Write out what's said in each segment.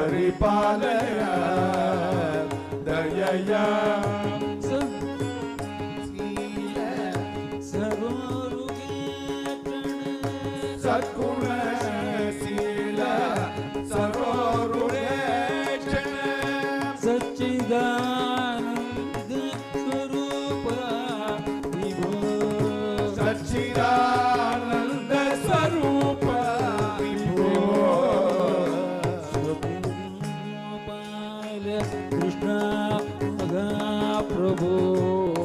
परिपालय दयया सद्गुणशील सर्वोरुणेक्षण सच्चिदानंद स्वरूप विभो सच्चिदानंद स्वरूप विभो गोपाल कृष्ण महाप्रभु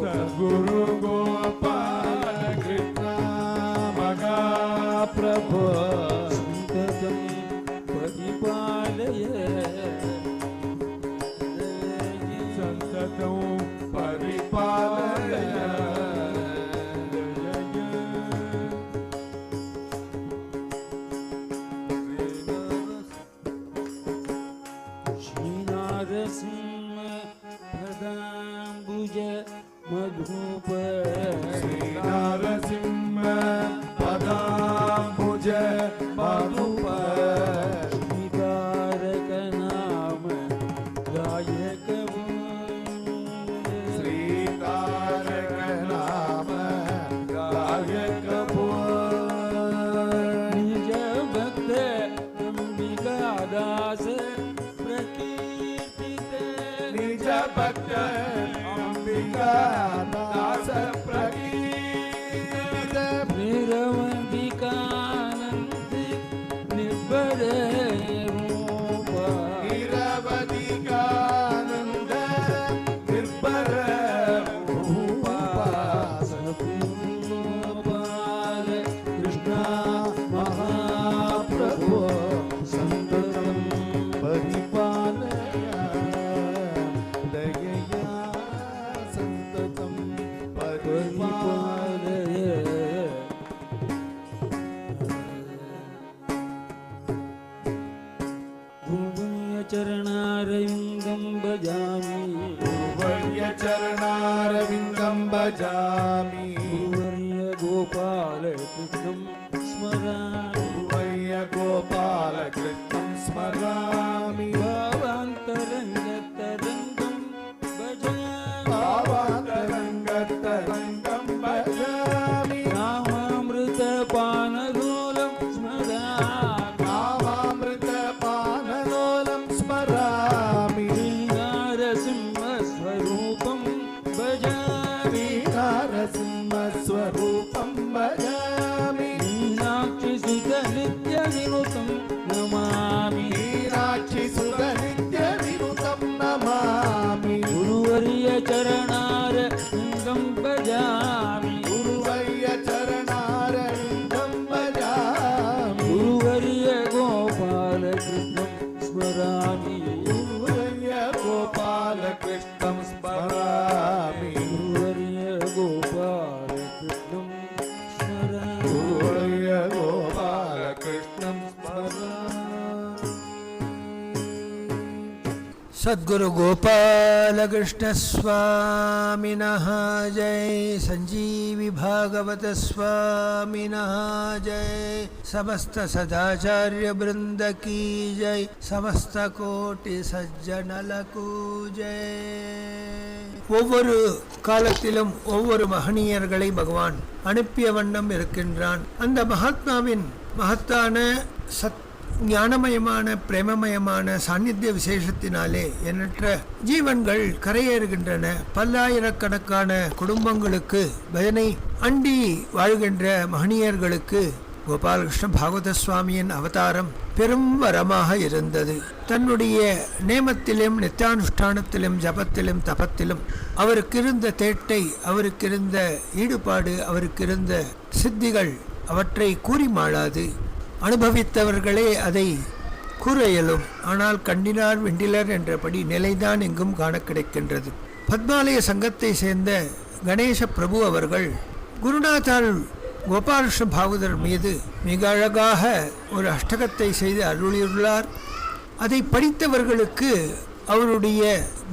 सद्गुरु गोपाल कृष्ण महाप्रभु संततं परिपालय संततं परिपालय श्रीनारसिंह पदाम्बुज मधुप श्रीनारसिंह पदाम्बुज मधुप श्रीतारक नाम गायक श्रीतारक नाम गायक निज भक्त अंबिका दास प्रकीर्तित निज भक्त अंबिका दास प्रकीर्तित निरवधिकानंद निर्भर रूप निरवधिकानंद निर्भर रूप गोपाल कृष्ण महाप्रभु संततं परिपालय दयया संततं परिपालय चरणारविन्दं भजामि गुरुवर्य चरणारविन्दं भजामि गुरुवर्य गोपाल कृष्णं स्मरामि गुरुवर्य गोपाल कृष्णं स्मरामि भावान्तरङ्गतरङ्गं भजामि भावान्तरङ्गतरङ्गं भजामि रामामृतपानलोलं स्मरामि रामामृतपानलोलं स्मरामि श्रीनारसिंहस्वरूपं भजामि नरसिंहस्वरूपं भजामि मीनाक्षिसुतनित्यविनुतं नमामि मीनाक्षिसुतनित्यविनुतं नमामि गुरुवर्य चरणारविन्दं भजामि गुरुवर्य चरणारविन्दं भजामि गुरुवर्य गोपाल कृष्णं स्मरामि गुरुवर्य गोपाल कृष्णं स्मरामि गुरुवर्य गोपाल कृष्णं स्मरामि गुरुवर्य गोपाल कृष्णं स्मरामि सद्गुरु गोपाल कृष्ण स्वामिनः जय। संजीवी भागवत स्वामिनः जय। समस्त सदाचार्य वृंद की जय। समस्त कोटि सज्जनलकु जय। ஒவ்வொரு காலத்திலும் ஒவ்வொரு மகனீயர்களை பகவான் அனுப்பிய வண்ணம் இருக்கின்றான். அந்த மகாத்மாவின் மகத்தான ஞானமயமான பிரேமமயமான சாநித்திய விசேஷத்தினாலே எண்ணற்ற ஜீவன்கள் கரையேறுகின்றன. பல்லாயிரக்கணக்கான குடும்பங்களுக்கு பஜனை அண்டி வாழ்கின்ற மகனீயர்களுக்கு கோபாலகிருஷ்ண பாகவத சுவாமியின் அவதாரம் பெரும் வரமாக இருந்தது. தன்னுடைய நேமத்திலும் நித்தியானுஷ்டானத்திலும் ஜபத்திலும் தபத்திலும் அவருக்கிருந்த தேட்டை, அவருக்கிருந்த ஈடுபாடு, அவருக்கிருந்த சித்திகள் அவற்றை கூறி மாளாது. அனுபவித்தவர்களே அதை கூற இயலும். ஆனால் கண்டினார் வெண்டிலர் என்றபடி நிலைதான் எங்கும் காண கிடைக்கின்றது. பத்மாலய சங்கத்தை சேர்ந்த கணேச பிரபு அவர்கள் குருநாதால் கோபாலகிருஷ்ண பாகவதர் மீது மிக அழகாக ஒரு அஷ்டகத்தை செய்து அருளியுள்ளார். அதை படித்தவர்களுக்கு அவருடைய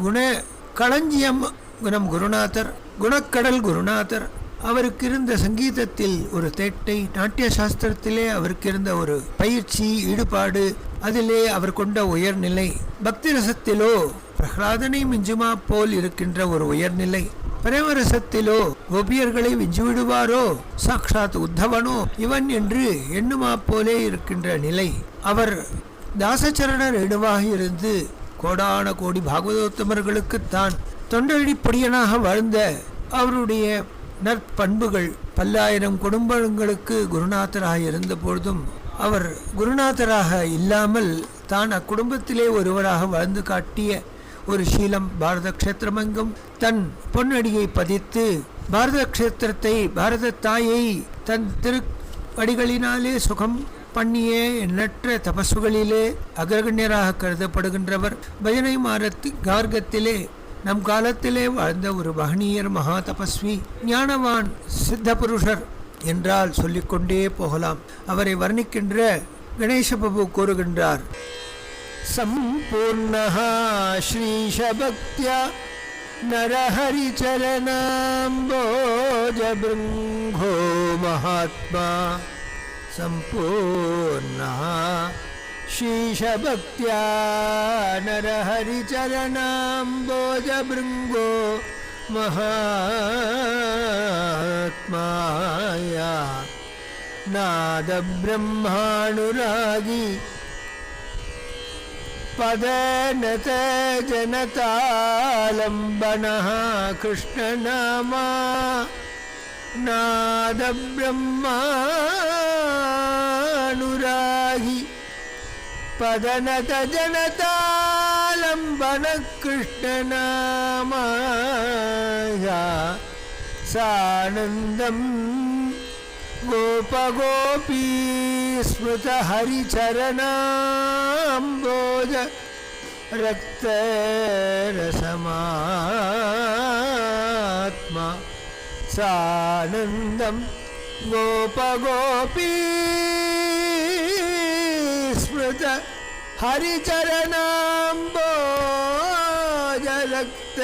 குண களஞ்சியம் குணம் குருநாதர், குணக்கடல் குருநாதர். அவருக்கு இருந்த சங்கீதத்தில் ஒரு தேட்டை, நாட்டிய சாஸ்திரத்திலே அவருக்கு இருந்த ஒரு பயிற்சி, ஈடுபாடு, அதிலே அவர் கொண்ட உயர்நிலை. பக்தி ரசத்திலோ பிரகலாதனை மிஞ்சுமா போல் இருக்கின்ற ஒரு உயர்நிலை. பிரேமரசத்திலோ கோபியர்களை விஞ்சிவிடுவாரோ, சாக்ஷாத் உத்தவனோ இவன் என்று எண்ணுமா போலே இருக்கின்ற நிலை. அவர் தாசச்சரண ரேணுவாக இருந்து கோடான கோடி பாகவதோத்தமர்களுக்கு தான் தொண்டடிப்படியனாக வாழ்ந்த அவருடைய நற்பண்புகள் பல்லாயிரம் குடும்பங்களுக்கு குருநாதராக இருந்த பொழுதும் அவர் குருநாதராக இல்லாமல் தான் அக்குடும்பத்திலே ஒருவராக வாழ்ந்து காட்டிய ஒரு சீலம் பாரத க்ஷேத்திரமெங்கும் தன் பொன்னடியை பதித்து பாரத க்ஷேத்திரத்தை, பாரத தாயை தன் திருவடிகளினாலே சுகம் பண்ணிய எண்ணற்ற தபசுகளிலே அக்ரகண்யராக கருதப்படுகின்றவர். பஜனை மார்க்கத்திலே நம் காலத்திலே வாழ்ந்த ஒரு மகனீயர், மகா தபஸ்வி, ஞானவான், சித்த புருஷர் என்றால் சொல்லிக்கொண்டே போகலாம். அவரை வர்ணிக்கின்ற கணேச பிரபு கூறுகின்றார், சம்பூர்ணः ஸ்ரீஷபக்த்யா நரஹரிச்சரணாம்போஜபிருங்கோ மகாத்மா. சம்பூர்ணः ஸ்ரீஷபக்த்யா நரஹரிச்சரணாம்போஜபிருங்கோ மகாத்மாயா நாதப்ரஹ்மாணுராகி பதநத ஜனதாலம்பனः கிருஷ்ணநாமா. நாதப்ரஹ்மாணுராகி பதநத ஜனதாலம்பன கிருஷ்ணநாமா. சானந்தம் கோபகோபீ ஸ்மிருத ஹரிச்சரணாம்போஜ ரக்தரசமாத்மா. சானந்தம் கோபகோபீ ஸ்மிருத ஹரிச்சரணாம்போஜ ரக்த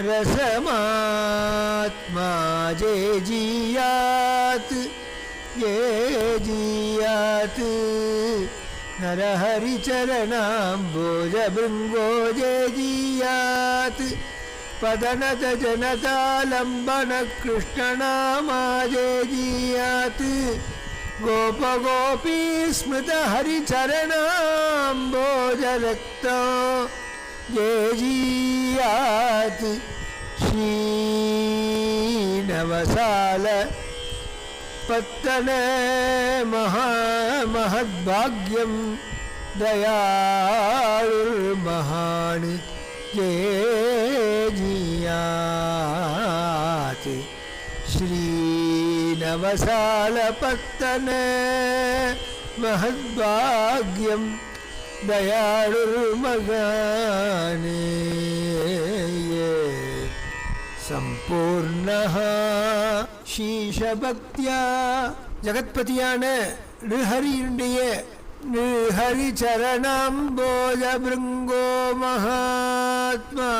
रसमात्मा. जे जियात ये जियात नरहरिचरणाम्बोजभृङ्गो. जे जियात पदनत जनतालम्बन कृष्णनामा. जे जियात गोपगोपी स्मृत हरिचरणाम्बोज रक्तो. ये जियात श्रीनवसाल पत्तन महद्भाग्यं दयाळुर्महान्. ये जियात श्रीनवसाल पत्तन महद्भाग्यं दयाळुर्महान्. சம்பூர்ணஹ ஷீஷபக்த்யா. ஜகத்பதியான நிருஹரியுடைய நிருஹரி சரணாம்போஜ பிருங்கோ மகாத்மா.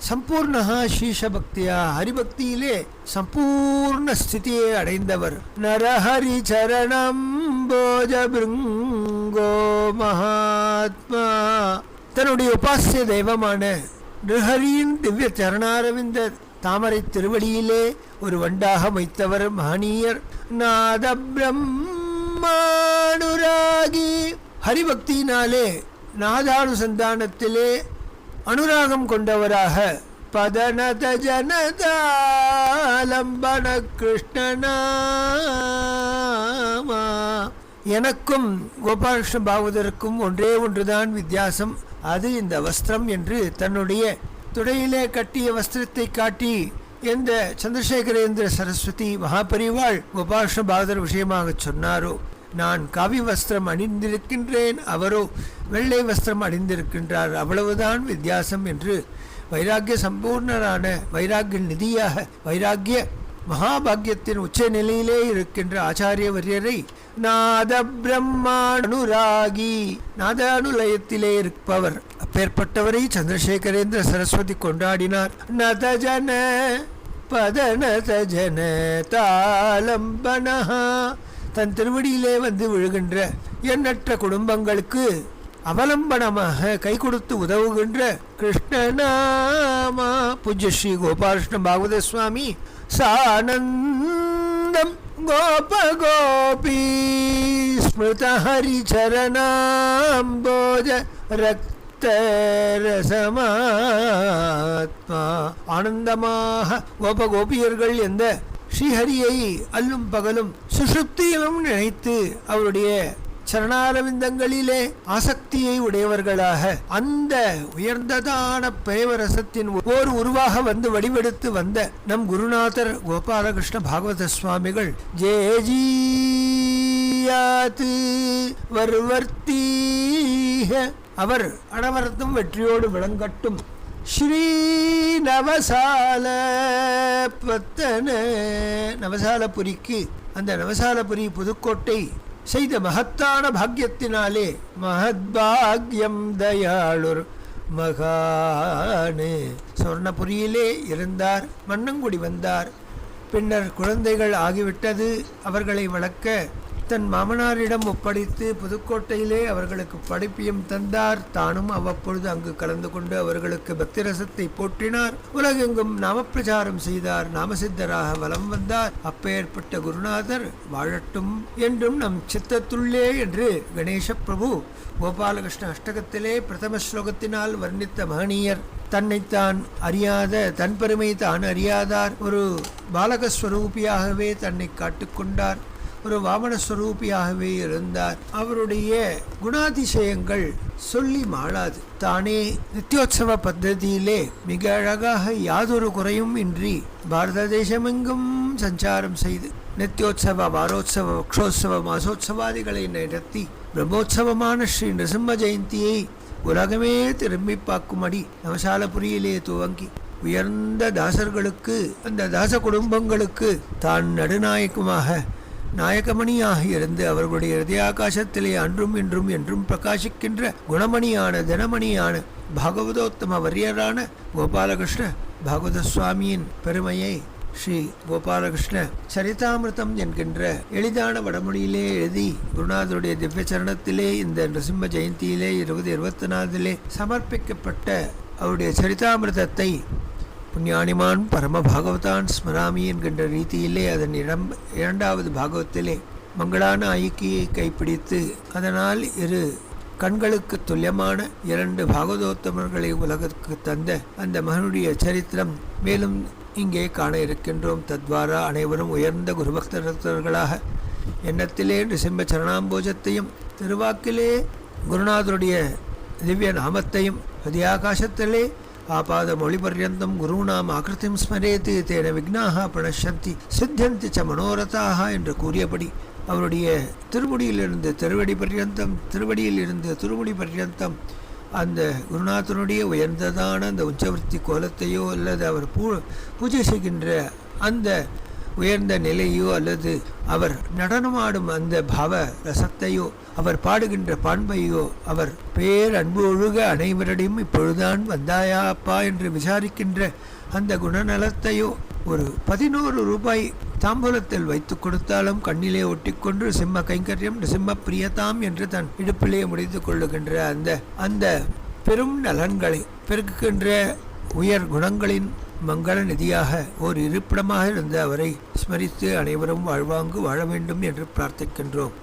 சம்பூர்ணஹ ஷீஷபக்தியா, ஹரிபக்தியிலே சம்பூர்ண ஸ்திதியை அடைந்தவர். நரஹரி சரணாம்போஜ பிருங்கோ மகாத்மா. தன்னுடைய உபாசிய தெய்வமான நிருஹரியின் திவ்ய சரணாரவிந்த தாமரை திருவடியிலே ஒரு வண்டாக வைத்தவர் மகனீயர். நாத பிரம்மானுராகி. ஹரிபக்தியினாலே நாதானுசந்தானத்திலே அனுராகம் கொண்டவராக பதநத ஜனதாலம்பன கிருஷ்ணநாமா. எனக்கும் கோபாலகிருஷ்ண பாகவதருக்கும் ஒன்றே ஒன்றுதான் வித்தியாசம், அது இந்த வஸ்திரம் என்று தன்னுடைய துடையிலே கட்டிய வஸ்திரத்தை காட்டி எந்த சந்திரசேகரேந்திர சரஸ்வதி மகாபரிவாள் கோபாலகிருஷ்ண பாகவதர் விஷயமாக சொன்னாரோ, நான் காவி வஸ்திரம் அணிந்திருக்கின்றேன், அவரோ வெள்ளை வஸ்திரம் அணிந்திருக்கின்றார், அவ்வளவுதான் வித்தியாசம் என்று வைராக்கிய சம்பூர்ணரான வைராக்கிய நிதியாக வைராக்கிய மகாபாகியத்தின் உச்ச நிலையிலே இருக்கின்ற ஆச்சாரிய வரியரை நாத பிரம்மானுராகி, நாதானுலயத்திலே இருப்பவர், அப்பேற்பட்டவரை சந்திரசேகரேந்திர சரஸ்வதி கொண்டாடினார். நதஜன பதநத ஜன தாலம்பனஹ தன் திருவடியிலே வந்து விழுகின்ற எண்ணற்ற குடும்பங்களுக்கு அவலம்பனமாக கை கொடுத்து உதவுகின்ற கிருஷ்ணநாமா பூஜ்ய ஸ்ரீ கோபாலகிருஷ்ண பாகவத சுவாமி சானந்தம் கோப கோபி ஸ்மிருத ஹரிச்சரணாம்போஜ ரசமாத்மா ஆனந்தமாக கோப கோபியர்கள் எந்த ஸ்ரீஹரியை அல்லும் பகலும் சுஷுப்தியிலும் நினைத்து அவருடைய சரணாரவிந்தங்களிலே ஆசக்தியை உடையவர்களாக அந்த உயர்ந்ததான பிரேமரசத்தின் ஓர் உருவாக வந்து வடிவெடுத்து வந்த நம் குருநாதர் கோபாலகிருஷ்ண பாகவத சுவாமிகள் ஜேஜீயாத்து வர்வர்த்தீஹ அவர் அனவரத்தும் வெற்றியோடு விளங்கட்டும். ஸ்ரீ நவசால பத்தன நவசாலபுரிக்கு அந்த நவசாலபுரி புதுக்கோட்டை செய்த மகத்தான பாக்கியத்தினாலே மகத்பாக்யம் தயாளுர் மகானு சொர்ணபுரியிலே இருந்தார். மன்னங்குடி வந்தார். பின்னர் குழந்தைகள் ஆகிவிட்டது. அவர்களை வளர்க்க தன் மாமனாரிடம் ஒப்படைத்து புதுக்கோட்டையிலே அவர்களுக்கு படிப்பியம் தந்தார். தானும் அவ்வப்பொழுது அங்கு கலந்து கொண்டு அவர்களுக்கு பக்திரசத்தை போற்றினார். உலகெங்கும் நாமப்பிரச்சாரம் செய்தார். நாமசித்தராக வலம் வந்தார். அப்பேற்பட்ட குருநாதர் வாழட்டும் என்றும் நம் சித்தத்துள்ளே என்று கணேச பிரபு கோபாலகிருஷ்ண அஷ்டகத்திலே பிரதம ஸ்லோகத்தினால் வர்ணித்த மகனீயர் தன்னைத்தான் அறியாத தன் பெருமை தான் அறியாதார். ஒரு பாலகஸ்வரூபியாகவே தன்னை காட்டுக்கொண்டார். ஒரு வாமனஸ்வரூபியாகவே இருந்தார். அவருடைய குணாதிசயங்கள் சொல்லி மாளாது. தானே நித்தியோத்சவ பத்ததியிலே மிக அழகாக யாதொரு குறையும் இன்றி பாரத தேசமெங்கும் சஞ்சாரம் செய்து நித்தியோத்சவ வாரோத்சவ வக்ஷோத்சவ மாசோத்சவாதிகளை நடத்தி பிரம்மோத்சவமான ஸ்ரீ நிருசிம்ம ஜெயந்தியை உலகமே திரும்பி பார்க்கும்படி நவசாலபுரியிலே துவங்கி உயர்ந்த தாசர்களுக்கு அந்த தாச குடும்பங்களுக்கு தான் நடுநாயகமாக நாயகமணியாக இருந்து அவர்களுடைய ஹிருதயாகாசத்திலே அன்றும் இன்றும் என்றும் பிரகாசிக்கின்ற குணமணியான தினமணியான பாகவதோத்தம வரியரான கோபாலகிருஷ்ண பாகவத சுவாமியின் பெருமையை ஸ்ரீ கோபாலகிருஷ்ண சரிதாமிருதம் என்கின்ற எளிதான வடமொழியிலே எழுதி குருநாதருடைய திவ்ய சரணத்திலே இந்த நிருசிம்ம ஜெயந்தியிலே 2024 சமர்ப்பிக்கப்பட்ட அவருடைய சரிதாமிருதத்தை புண்ணியானிமான் பரம பாகவதான் ஸ்மராமி என்கின்ற ரீதியிலே அதன் இரண்டாவது பாகவத்திலே மங்களான ஐக்கியை கைப்பிடித்து அதனால் இரு கண்களுக்கு துல்லியமான 2 பாகவதோத்தமர்களை உலகத்துக்கு தந்த அந்த மகனுடைய சரித்திரம் மேலும் இங்கே காண இருக்கின்றோம். தத்வாரா அனைவரும் உயர்ந்த குருபக்தர்களாக எண்ணத்திலே நிருசிம்ம சரணாம்போஜத்தையும் திருவாக்கிலே குருநாதருடைய திவ்ய நாமத்தையும் ஹிருதயாகாசத்திலே ஆபாத மொழி பர்யந்தம் குருநாம் ஆக்கிருத்திம் ஸ்மரேத்து தேன விக்னாக பிரணசந்தி சித்தியந்தி ச மனோரதாக என்று கூறியபடி அவருடைய திருமுடியிலிருந்து திருவடி பர்யந்தம் திருவடியிலிருந்து திருமுடி பர்யந்தம் அந்த குருநாதனுடைய உயர்ந்ததான அந்த உச்சவர்த்தி கோலத்தையோ அல்லது அவர் பூஜை செய்கின்ற அந்த உயர்ந்த நிலையோ அல்லது அவர் நடனமாடும் அந்த பாவ ரசத்தையோ அவர் பாடுகின்ற பாண்பையோ அவர் பேரன்பு ஒழுக அனைவரிடையும் இப்பொழுதுதான் வந்தாயா அப்பா என்று விசாரிக்கின்ற அந்த குணநலத்தையோ ஒரு 11 ரூபாய் தாம்பூலத்தில் வைத்து கொடுத்தாலும் கண்ணிலே ஒட்டிக்கொண்டு சிம்ம கைங்கரியம் சிம்ம பிரியதாம் என்று தன் இடுப்பிலே முடித்து கொள்ளுகின்ற அந்த பெரும் நலன்களை பெருக்குகின்ற உயர் குணங்களின் மங்கள நிதியாக ஓர் இருப்பிடமாக இருந்த அவரை ஸ்மரித்து அனைவரும் வாழ்வாங்கு வாழ வேண்டும் என்று பிரார்த்திக்கின்றோம்.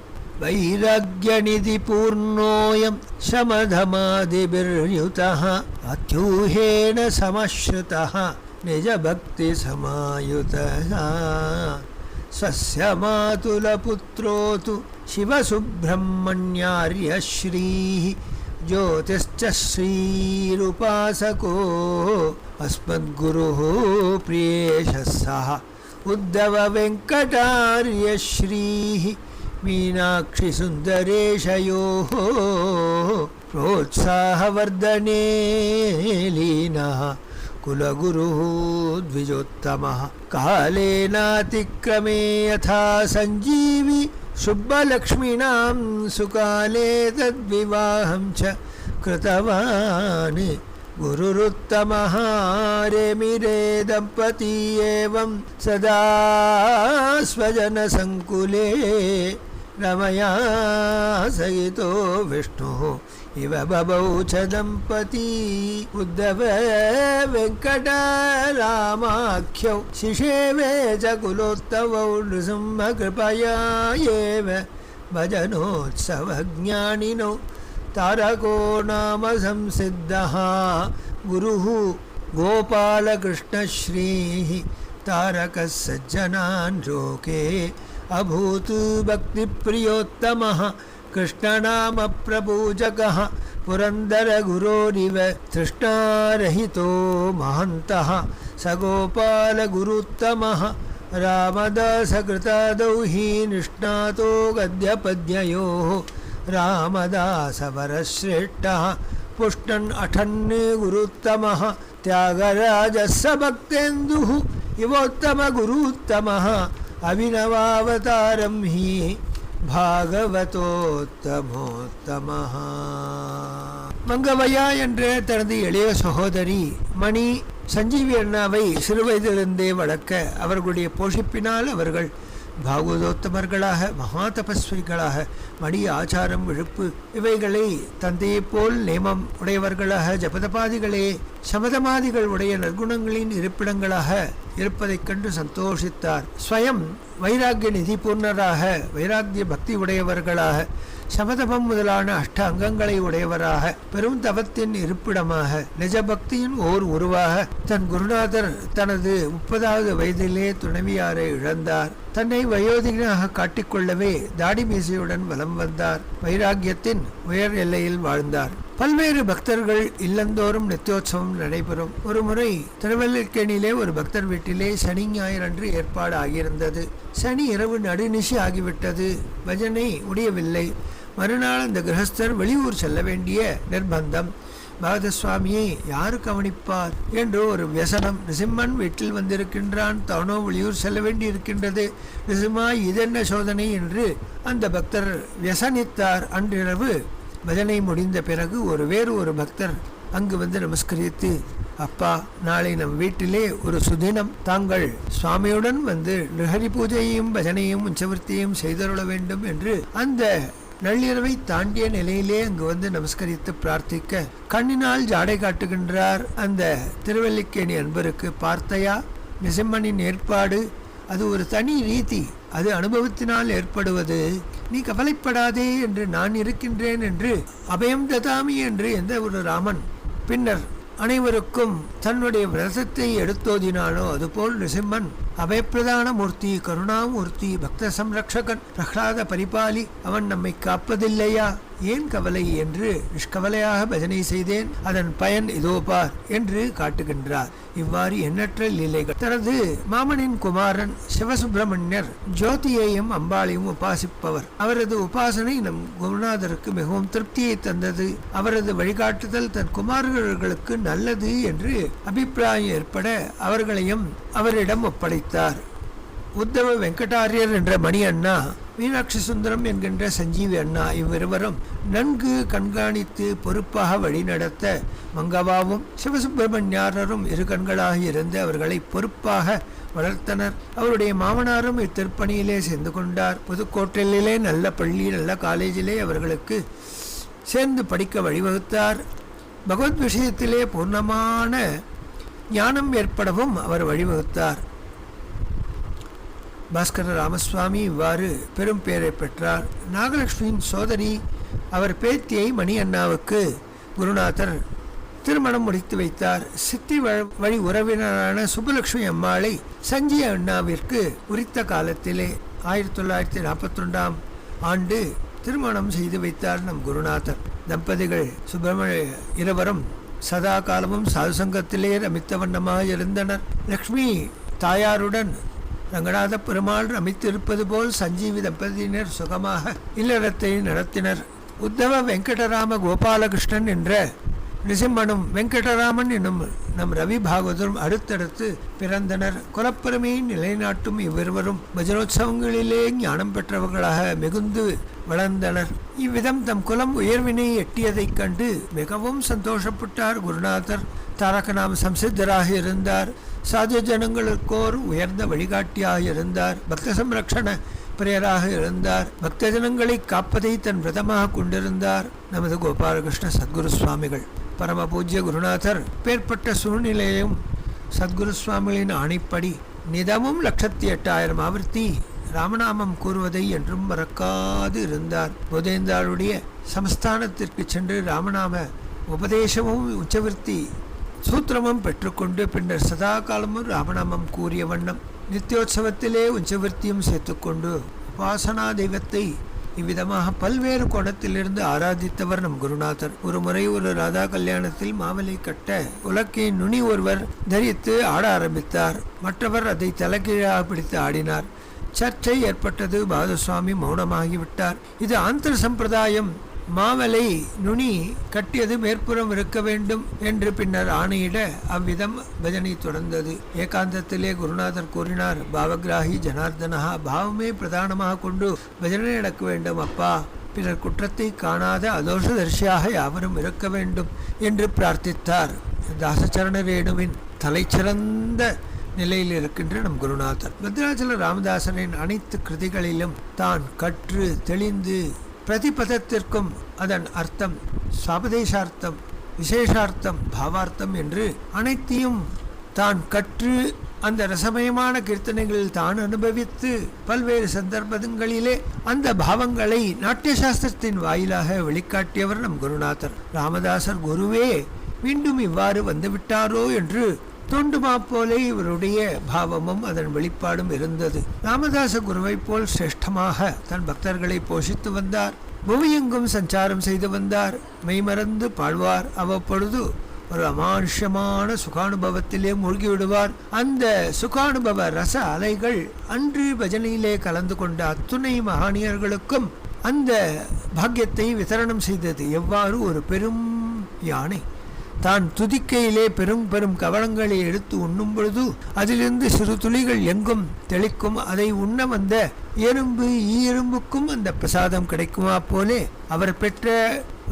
வைராக்யநிதி பூர்ணோயம் சமதமாதிபிர்யுதः அத்யூஹேன சமஸ்ருதः நிஜ பக்தி சமாயுதः ஸ்வஸ்ய மாதுலபுத்ரோது சிவசுப்ரஹ்மண்யார்ய ஸ்ரீः ज्योतिश्च श्रीरुपासको अस्मद्गुरुः प्रियेशः सः उद्धव वेङ्कटार्य श्रीः मीनाक्षि सुन्दरेशयोः प्रोत्साहवर्धने लीनः कुलगुरुः द्विजोत्तमः कालेनातिक्रमे यथा सञ्जीवी शुभलक्ष्मीणां सुकाले तद्विवाहं च कृतवान् गुरुरुत्तमः रेमिरे दम्पती एवं सदा स्वजनसङ्कुले रमया सहितो विष्णुः इव बभौ च दम्पती उद्धव वेङ्कटरामाख्यौ शिशेवे च कुलोत्तवौ नृसिंहकृपया एव भजनोत्सवज्ञानिनौ तारको नाम संसिद्धः गुरुः गोपालकृष्णश्रीः तारकः सज्जनान् लोके अभूत् भक्तिप्रियोत्तमः कृष्णनामप्रपूजकः पुरन्दरगुरोरिव तृष्णारहितो महन्तः स गोपालगुरुत्तमः रामदासकृतादौ हि निष्णातो गद्यपद्ययोः रामदासवरश्रेष्ठः पुष्टन् अठन् गुरुत्तमः त्यागराजः स भक्तेन्दुः इवोत्तमगुरुत्तमः अभिनवावतारं हि भागवतोत्तमोत्तमः மங்கவையா என்ற தனது இளைய சகோதரி மணி சஞ்சீவி அண்ணாவை சிறுவயதிலிருந்தே வளர்க்க அவர்களுடைய போஷிப்பினால் அவர்கள் பாகவதோத்தமர்களாக மகா தபஸ்விகளாக மடி ஆச்சாரம் விழுப்பு இவைகளை தந்தையைப் போல் நேமம் உடையவர்களாக ஜபதபாதிகளே சமதமாதிகள் உடைய நற்குணங்களின் இருப்பிடங்களாக இருப்பதைக் கண்டு சந்தோஷித்தார். ஸ்வயம் வைராக்கிய நிதி பூர்ணராக வைராக்கிய பக்தி உடையவர்களாக சமதபம் முதலான அஷ்ட அங்கங்களை உடையவராக பெரும் தவத்தின் இருப்பிடமாக நிஜபக்தியின் ஓர் உருவாக தன் குருநாதர் தனது 30வது வயதிலே துணைவியாரை இழந்தார். தன்னை வயோதிகனாக காட்டிக்கொள்ளவே தாடி மீசையுடன் வலம் வந்தார். வைராக்கியத்தின் உயர் எல்லையில் வாழ்ந்தார். பல்வேறு பக்தர்கள் இல்லந்தோறும் நித்தியோத்சவம் நடைபெறும். ஒரு முறை திருவல்லிக்கேணியிலே ஒரு பக்தர் வீட்டிலே சனி ஞாயிறன்று ஏற்பாடு ஆகியிருந்தது. சனி இரவு நடுநிசி ஆகிவிட்டது. பஜனை முடியவில்லை. மறுநாள் அந்த கிரகஸ்தர் வெளியூர் செல்ல வேண்டிய நிர்பந்தம். பாகதசுவாமியை யாரு கவனிப்பார் என்று ஒரு வியசனம். நிசிம்மன் வீட்டில் வந்திருக்கின்றான், தானோ வெளியூர் செல்ல வேண்டி இருக்கின்றது. நிசிம்மா இதென்ன சோதனை என்று அந்த பக்தர் வியசனித்தார். அன்றிரவு பஜனை முடிந்த பிறகு வேறு ஒரு பக்தர் அங்கு வந்து நமஸ்கரித்து, அப்பா, நாளை நம் வீட்டிலே ஒரு சுதினம், தாங்கள் சுவாமியுடன் வந்து நிருஹரி பூஜையையும் பஜனையும் உச்சவர்த்தியையும் செய்தருள வேண்டும் என்று அந்த நள்ளிரவை தாண்டிய நிலையிலே அங்கு வந்து நமஸ்கரித்து பிரார்த்திக்க கண்ணினால் ஜாடை காட்டுகின்றார் அந்த திருவல்லிக்கேணி அன்பருக்கு. பார்த்தையா, நிசிம்மனின் ஏற்பாடு அது ஒரு தனி ரீதி, அது அனுபவத்தினால் ஏற்படுவது. நீ கவலைப்படாதே என்று நான் இருக்கின்றேன் என்று அபயம் ததாமி என்று எந்த ஒரு ராமன் பின்னர் அனைவருக்கும் தன்னுடைய விரதத்தை எடுத்தோதினானோ அதுபோல் நிசிம்மன் அபயப்பிரதான மூர்த்தி, கருணாமூர்த்தி, பக்த சம்ரக்ஷகன், பிரஹ்லாத பரிபாலி, அவன் நம்மை காப்பதில்லையா, ஏன் கவலை என்று நிஷ்கவலையாக பஜனை செய்தேன், அதன் பயன் இதோ பார் என்று காட்டுகின்றார். இவ்வாறு எண்ணற்ற லீலைகள். தனது மாமனின் குமாரன் சிவசுப்பிரமணியர் ஜோதியையும் அம்பாளையும் உபாசிப்பவர். அவரது உபாசனை நம் குருநாதருக்கு மிகவும் திருப்தியை தந்தது. அவரது வழிகாட்டுதல் தன் குமாரர்களுக்கு நல்லது என்று அபிப்பிராயம் ஏற்பட அவர்களையும் அவரிடம் ஒப்படைத்தார். உத்தவ வெங்கடாரியர் என்ற மணி அண்ணா, மீனாட்சி சுந்தரம் என்கின்ற சஞ்சீவி அண்ணா, இவ்விருவரும் நன்கு கண்காணித்து பொறுப்பாக வழிநடத்த மங்கவாவும் சிவசுப்பிரமணியாரரும் இரு கண்களாக இருந்து அவர்களை பொறுப்பாக வளர்த்தனர். அவருடைய மாமனாரும் இத்திருப்பணியிலே சேர்ந்து கொண்டார். புதுக்கோட்டையிலே நல்ல பள்ளி, நல்ல காலேஜிலே அவர்களுக்கு சேர்ந்து படிக்க வழிவகுத்தார். பகவத் விஷயத்திலே பூர்ணமான ஞானம் ஏற்படவும் அவர் வழிவகுத்தார். பாஸ்கர ராமசுவாமி இவ்வாறு பெரும் பெயரை பெற்றார். நாகலட்சுமியின் சோதரி, அவர் பேத்தியை மணி அண்ணாவுக்கு குருநாதர் திருமணம் முடித்து வைத்தார். சித்தி வழி உறவினரான சுப்புலட்சுமி அம்மாளை சஞ்சீவ அண்ணாவிற்கு உரித்த காலத்திலே 1942ஆம் ஆண்டு திருமணம் செய்து வைத்தார் நம் குருநாதர். தம்பதிகள் சுப்பிரமணிய இருவரும் சதா காலமும் சாதுசங்கத்திலே ரமித்த வண்ணமாக இருந்தனர். லக்ஷ்மி தாயாருடன் ரங்கநாத பெருமாள் ரமித்திருப்பது போல் சஞ்சீவி தம்பதியினர் சுகமாக இல்லறத்தை நடத்தினர். உத்தவ வெங்கடராம கோபாலகிருஷ்ணன் என்ற நிசிம்மனும் வெங்கடராமன் என்னும் நம் ரவி பாகவதரும் அடுத்தடுத்து பிறந்தனர். குலப்பெருமையை நிலைநாட்டும் இவ்விருவரும் பஜனோத்சவங்களிலே ஞானம் பெற்றவர்களாக மிகுந்து வளர்ந்தனர். இவ்விதம் தம் குலம் உயர்வினை எட்டியதைக் கண்டு மிகவும் சந்தோஷப்பட்டார் குருநாதர். தாரகநாம சம்சித்தராக இருந்தார். சாது ஜனங்களுக்கோர் உயர்ந்த வழிகாட்டியாக இருந்தார். பக்த சம்ரக்ஷண பிரியராக இருந்தார். பக்த ஜனங்களை காப்பதை தன் விரதமாக கொண்டிருந்தார் நமது கோபாலகிருஷ்ண சத்குரு சுவாமிகள். பரம பூஜ்ய குருநாதர் பேர்பட்ட சூழ்நிலையும் சத்குரு சுவாமிகளின் ஆணைப்படி நிதமும் 1,08,000 ஆவர்த்தி ராமநாமம் கூறுவதை என்றும் மறக்காது இருந்தார். போதேந்தாளுடைய சமஸ்தானத்திற்கு சென்று ராமநாம உபதேசமும் உச்சவிருத்தி சூத்திரமும் பெற்றுக்கொண்டு பின்னர் சதா காலமும் ராமநாமம் கூறிய வண்ணம் நித்தியோத்சவத்திலே உச்சவிருத்தியும் சேர்த்துக்கொண்டு உபாசனா தெய்வத்தை இவ்விதமாக பல்வேறு கோணத்திலிருந்து ஆராதித்தவர் நம் குருநாதர். ஒரு முறை ஒரு ராதா கல்யாணத்தில் மாவலை கட்ட உலக்கை நுனி ஒருவர் தரித்து ஆட ஆரம்பித்தார். மற்றவர் அதை தலைகீழாக பிடித்து ஆடினார். சர்ச்சை ஏற்பட்டது. பாதசுவாமி மௌனமாகிவிட்டார். இது ஆந்திர சம்பிரதாயம். மாவலை நுனி கட்டியது மேற்புறம் இருக்க வேண்டும் என்று பின்னர் ஆணையிட அவ்விதம் பஜனை தொடர்ந்தது. ஏகாந்தத்திலே குருநாதர் கூறினார், பாவகிராகி ஜனார்தனஹா, பாவமே பிரதானமாக கொண்டு பஜனை நடக்க வேண்டும் அப்பா. பிறர் குற்றத்தை காணாத அதோஷதர்ஷியாக யாவரும் இருக்க வேண்டும் என்று பிரார்த்தித்தார். தாசச்சரண ரேணுவின் தலைச்சிறந்த நிலையில் இருக்கின்ற நம் குருநாதர் பத்ராச்சல ராமதாசரின் அனைத்து கிருதிகளிலும் தான் கற்று தெளிந்து பிரதிபதத்திற்கும் அதன் அர்த்தம், சாபதேசார்த்தம், விசேஷார்த்தம், பாவார்த்தம் என்று அனைத்தையும் தான் கற்று அந்த ரசமயமான கீர்த்தனைகளில் தான் அனுபவித்து பல்வேறு சந்தர்ப்பங்களிலே அந்த பாவங்களை நாட்டிய சாஸ்திரத்தின் வாயிலாக வெளிக்காட்டியவர் நம் குருநாதர். ராமதாசர் குருவே மீண்டும் இவ்வாறு வந்துவிட்டாரோ என்று தோண்டுமா போலே இவருடைய பாவமும் அதன் வெளிப்பாடும் இருந்தது. ராமதாச குருவை போல் சிரேஷ்டமாக தன் பக்தர்களை போஷித்து வந்தார். புவியெங்கும் சஞ்சாரம் செய்து வந்தார். மெய்மறந்து பாழ்வார். அவ்வப்பொழுது ஒரு அமானுஷ்யமான சுகானுபவத்திலே மூழ்கிவிடுவார். அந்த சுகானுபவ ரச அலைகள் அன்று பஜனையிலே கலந்து கொண்ட அத்துணை மகானியர்களுக்கும் அந்த பாக்கியத்தை விதரணம் செய்தது. எவ்வாறு ஒரு பெரும் யானை தான் துதிக்கையிலே பெரும் பெரும் கவளங்களை எடுத்து உண்ணும் பொழுது அதிலிருந்து சிறு துளிகள் எங்கும் தெளிக்கும். அதை உண்ண வந்த எறும்பு ஈயெறும்புக்கும் அந்த பிரசாதம் கிடைக்குமா போலே அவர் பெற்ற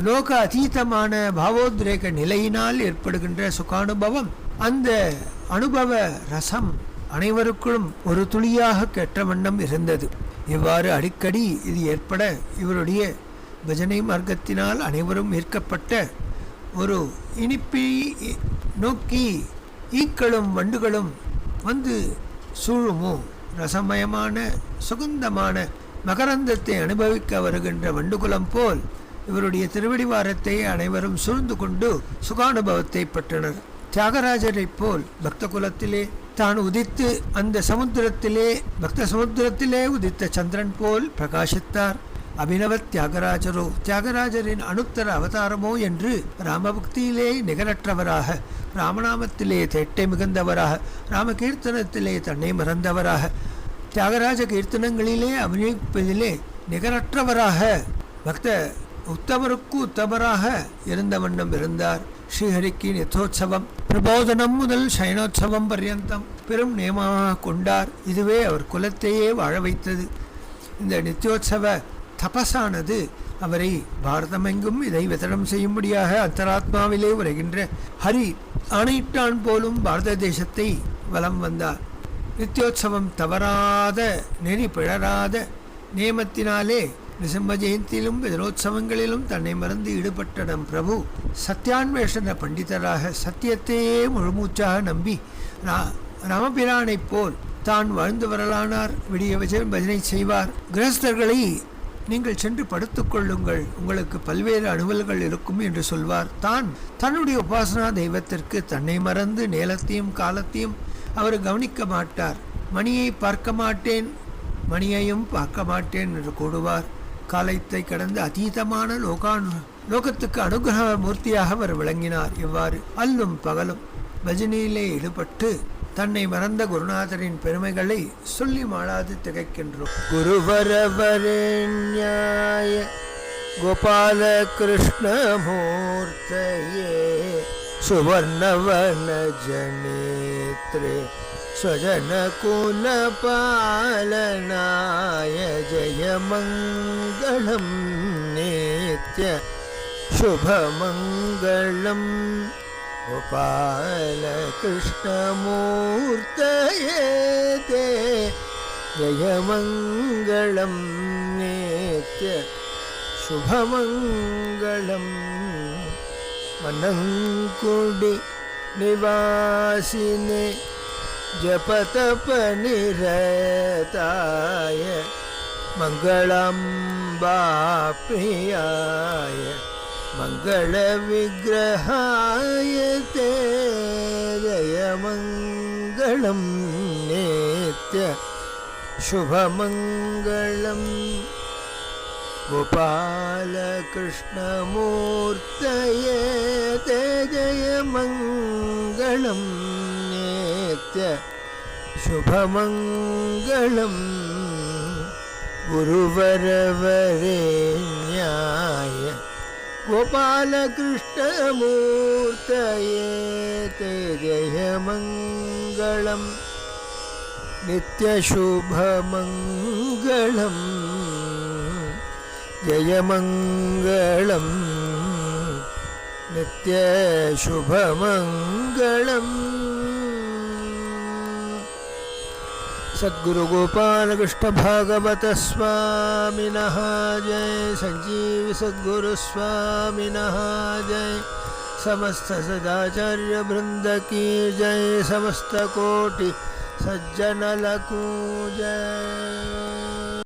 லோக அதீதமான பாவோத்ரேக நிலையினால் ஏற்படுகின்ற சுகானுபவம், அந்த அனுபவ ரசம் அனைவருக்கும் ஒரு துளியாக கேட்ட வண்ணம் இருந்தது. இவ்வாறு அடிக்கடி இது ஏற்பட இவருடைய பஜனை மார்க்கத்தினால் அனைவரும் ஈர்க்கப்பட்ட ஒரு இனிப்பை நோக்கி ஈக்களும் வண்டுகளும் வந்து சூழுமோ. ரசமயமான சுகந்தமான மகரந்தத்தை அனுபவிக்க வருகின்ற வண்டுகுலம் போல் இவருடைய திருவடிவாரத்தை அனைவரும் சூழ்ந்து கொண்டு சுகானுபவத்தை பெற்றனர். தியாகராஜரை போல் பக்த குலத்திலே தான் உதித்து அந்த சமுத்திரத்திலே பக்த சமுத்திரத்திலே உதித்த சந்திரன் போல் பிரகாசித்தார். அபினவ தியாகராஜரோ, தியாகராஜரின் அனுத்தர அவதாரமோ என்று ராமபக்தியிலே நிகரற்றவராக, ராமநாமத்திலே தேட்டை மிகுந்தவராக, ராமகீர்த்தனத்திலே தன்னை மறந்தவராக, தியாகராஜ கீர்த்தனங்களிலே அபிநயிப்பதிலே நிகரற்றவராக, பக்த உத்தமருக்கு உத்தமராக இருந்த வண்ணம் இருந்தார். ஸ்ரீஹரிக்கு நித்தோத்சவம் பிரபோதனம் முதல் சயனோத்சவம் பர்யந்தம் பெரும் நியமமாக கொண்டார். இதுவே அவர் குலத்தையே வாழ வைத்தது. இந்த நித்தியோத்சவ தபசானது அவரை பாரதமெங்கும் இதை விதரணம் செய்யும்படியாக அந்தராத்மாவிலே உரைகின்ற ஹரி ஆணையிட்டான் போலும் பாரத தேசத்தை வலம் வந்தார். நித்தியோத்சவம் தவறாத நெறி பிழறாத நியமத்தினாலே நிசம்ப ஜெயந்தியிலும் விதனோத்சவங்களிலும் தன்னை மறந்து ஈடுபட்ட நம் பிரபு சத்தியான்வேஷண பண்டிதராக சத்தியத்தையே முழுமூச்சாக நம்பி ராமபிரானைப் போல் தான் வாழ்ந்து வரலானார். விடிய பஜனை செய்வார். கிரகஸ்தர்களை நீங்கள் சென்று படுத்துக்கொள்ளுங்கள், உங்களுக்கு பல்வேறு அனுவல்கள் இருக்கும் என்று சொல்வார். தான் தன்னுடைய உபாசனா தெய்வத்திற்கு தன்னை மறந்து நேரத்தையும் காலத்தையும் அவர் கவனிக்க மாட்டார். மணியை பார்க்க மாட்டேன், மணியையும் பார்க்க மாட்டேன் என்று கூடுவார். காலத்தை கடந்து அதீதமான லோகத்துக்கு அனுகிரக மூர்த்தியாக அவர் விளங்கினார். இவ்வாறு அல்லும் பகலும் பஜனையிலே ஈடுபட்டு தன்னை மறந்த குருநாதரின் பெருமைகளை சொல்லி மாளாது திகைக்கின்றோம். குருவரவரண்யாய கோபால கிருஷ்ண மூர்த்தயே सुवर्णवनजनेत्रे स्वजनकुलपालनाय जयमङ्गलं नित्य शुभमङ्गलं गोपालकृष्णमूर्तये ते जयमङ्गलं नित्य शुभमङ्गलम् मनङ्कुडि निवासिने जपतपनिरताय मङ्गलाम्बाप्रियाय मङ्गलविग्रहाय ते जयमङ्गलं नित्य शुभमङ्गलम् गोपालकृष्णमूर्तये ते जयमङ्गलं नित्य शुभमङ्गलम् गुरुवरवरेण्याय गोपालकृष्णमूर्तये ते जयमङ्गलम् नित्यशुभमङ्गलम् जयमङ्गलं नित्यशुभमङ्गलम् सद्गुरु गोपालकृष्ण भागवत स्वामिनः जय संजीव सद्गुरु स्वामिनः जय समस्त सदाचार्य वृंद की जय समस्त कोटि सज्जनलकु जय।